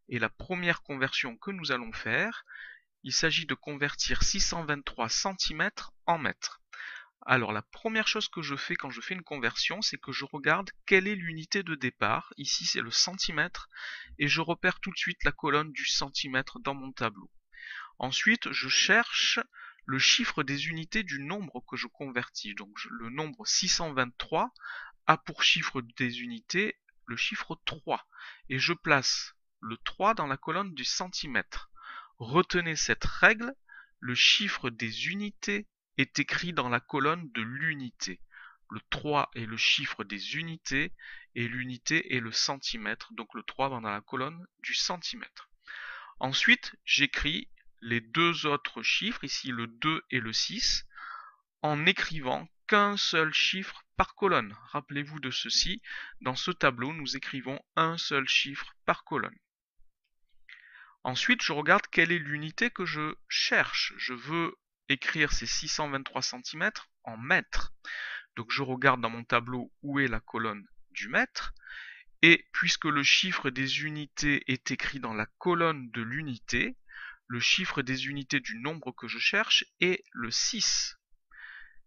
Et la première conversion que nous allons faire, il s'agit de convertir 623 centimètres en mètres. Alors la première chose que je fais quand je fais une conversion, c'est que je regarde quelle est l'unité de départ. Ici c'est le centimètre et je repère tout de suite la colonne du centimètre dans mon tableau. Ensuite, je cherche le chiffre des unités du nombre que je convertis. Donc le nombre 623 a pour chiffre des unités le chiffre 3 et je place le 3 dans la colonne du centimètre. Retenez cette règle, le chiffre des unités est écrit dans la colonne de l'unité. Le 3 est le chiffre des unités et l'unité est le centimètre, donc le 3 va dans la colonne du centimètre. Ensuite, j'écris les deux autres chiffres, ici le 2 et le 6, en écrivant qu'un seul chiffre par colonne. Rappelez-vous de ceci, dans ce tableau, nous écrivons un seul chiffre par colonne. Ensuite, je regarde quelle est l'unité que je cherche. Je veux écrire ces 623 cm en mètres. Donc je regarde dans mon tableau où est la colonne du mètre. Et puisque le chiffre des unités est écrit dans la colonne de l'unité, le chiffre des unités du nombre que je cherche est le 6.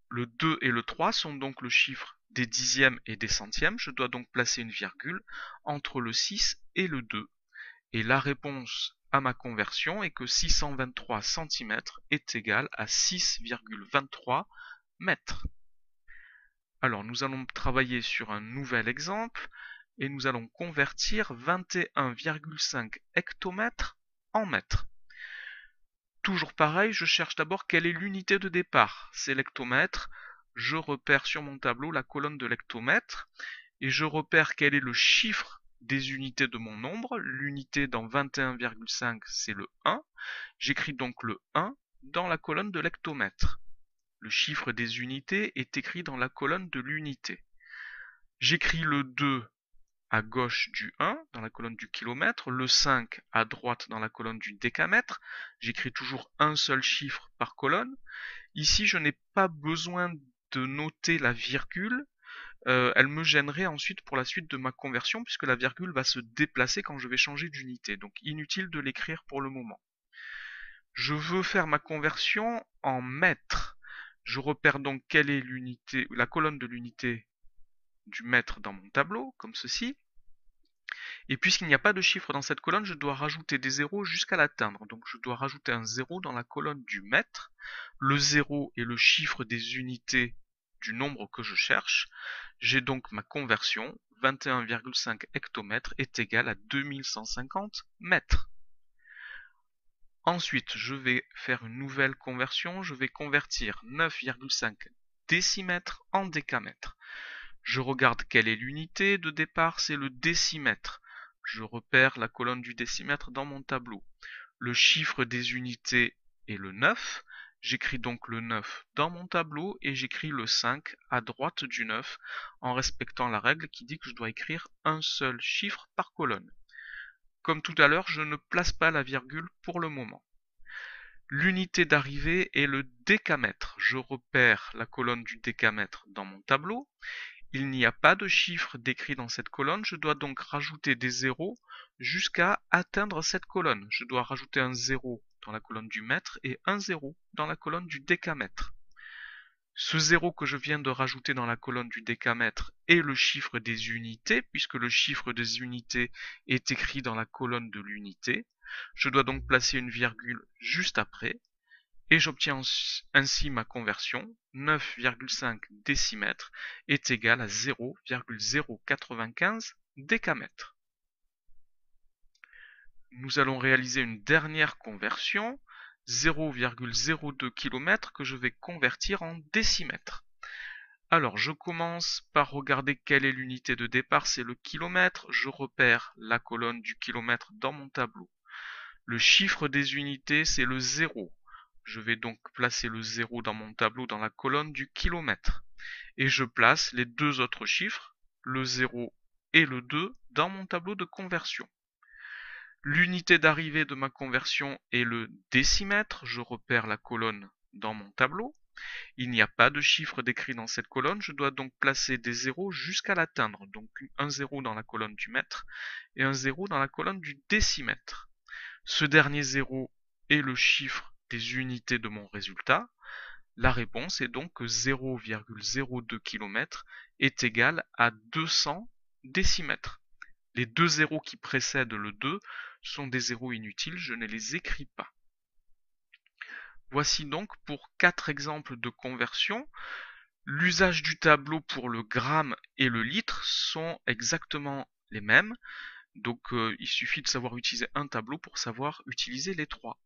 Le 2 et le 3 sont donc le chiffre des dixièmes et des centièmes. Je dois donc placer une virgule entre le 6 et le 2. Et la réponse à ma conversion est que 623 cm est égal à 6,23 mètres. Alors nous allons travailler sur un nouvel exemple et nous allons convertir 21,5 hectomètres en mètres. Toujours pareil, je cherche d'abord quelle est l'unité de départ. C'est l'hectomètre. Je repère sur mon tableau la colonne de l'hectomètre et je repère quel est le chiffre des unités de mon nombre. L'unité dans 21,5 c'est le 1. J'écris donc le 1 dans la colonne de l'hectomètre. Le chiffre des unités est écrit dans la colonne de l'unité. J'écris le 2 à gauche du 1 dans la colonne du kilomètre, le 5 à droite dans la colonne du décamètre. J'écris toujours un seul chiffre par colonne. Ici, je n'ai pas besoin de noter la virgule. Elle me gênerait ensuite pour la suite de ma conversion puisque la virgule va se déplacer quand je vais changer d'unité. Donc inutile de l'écrire pour le moment. Je veux faire ma conversion en mètres. Je repère donc quelle est l'unité, la colonne de l'unité du mètre dans mon tableau, comme ceci. Et puisqu'il n'y a pas de chiffre dans cette colonne, je dois rajouter des zéros jusqu'à l'atteindre. Donc je dois rajouter un 0 dans la colonne du mètre. Le 0 est le chiffre des unités du nombre que je cherche. J'ai donc ma conversion, 21,5 hectomètres est égal à 2150 mètres. Ensuite, je vais faire une nouvelle conversion. Je vais convertir 9,5 décimètres en décamètres. Je regarde quelle est l'unité de départ, c'est le décimètre. Je repère la colonne du décimètre dans mon tableau. Le chiffre des unités est le 9. J'écris donc le 9 dans mon tableau et j'écris le 5 à droite du 9 en respectant la règle qui dit que je dois écrire un seul chiffre par colonne. Comme tout à l'heure, je ne place pas la virgule pour le moment. L'unité d'arrivée est le décamètre. Je repère la colonne du décamètre dans mon tableau. Il n'y a pas de chiffre décrit dans cette colonne, je dois donc rajouter des zéros jusqu'à atteindre cette colonne. Je dois rajouter un 0 dans la colonne du mètre et un 0 dans la colonne du décamètre. Ce 0 que je viens de rajouter dans la colonne du décamètre est le chiffre des unités, puisque le chiffre des unités est écrit dans la colonne de l'unité. Je dois donc placer une virgule juste après. Et j'obtiens ainsi ma conversion, 9,5 décimètres est égal à 0,095 décamètres. Nous allons réaliser une dernière conversion, 0,02 km que je vais convertir en décimètres. Alors je commence par regarder quelle est l'unité de départ, c'est le kilomètre. Je repère la colonne du kilomètre dans mon tableau. Le chiffre des unités, c'est le 0. Je vais donc placer le 0 dans mon tableau dans la colonne du kilomètre. Et je place les deux autres chiffres, le 0 et le 2, dans mon tableau de conversion. L'unité d'arrivée de ma conversion est le décimètre. Je repère la colonne dans mon tableau. Il n'y a pas de chiffre décrit dans cette colonne, je dois donc placer des zéros jusqu'à l'atteindre. Donc un zéro dans la colonne du mètre et un zéro dans la colonne du décimètre. Ce dernier zéro est le chiffre des unités de mon résultat. La réponse est donc que 0,02 km est égal à 200 décimètres. Les deux zéros qui précèdent le 2 sont des zéros inutiles, je ne les écris pas. Voici donc pour 4 exemples de conversion. L'usage du tableau pour le gramme et le litre sont exactement les mêmes. Donc il suffit de savoir utiliser un tableau pour savoir utiliser les trois.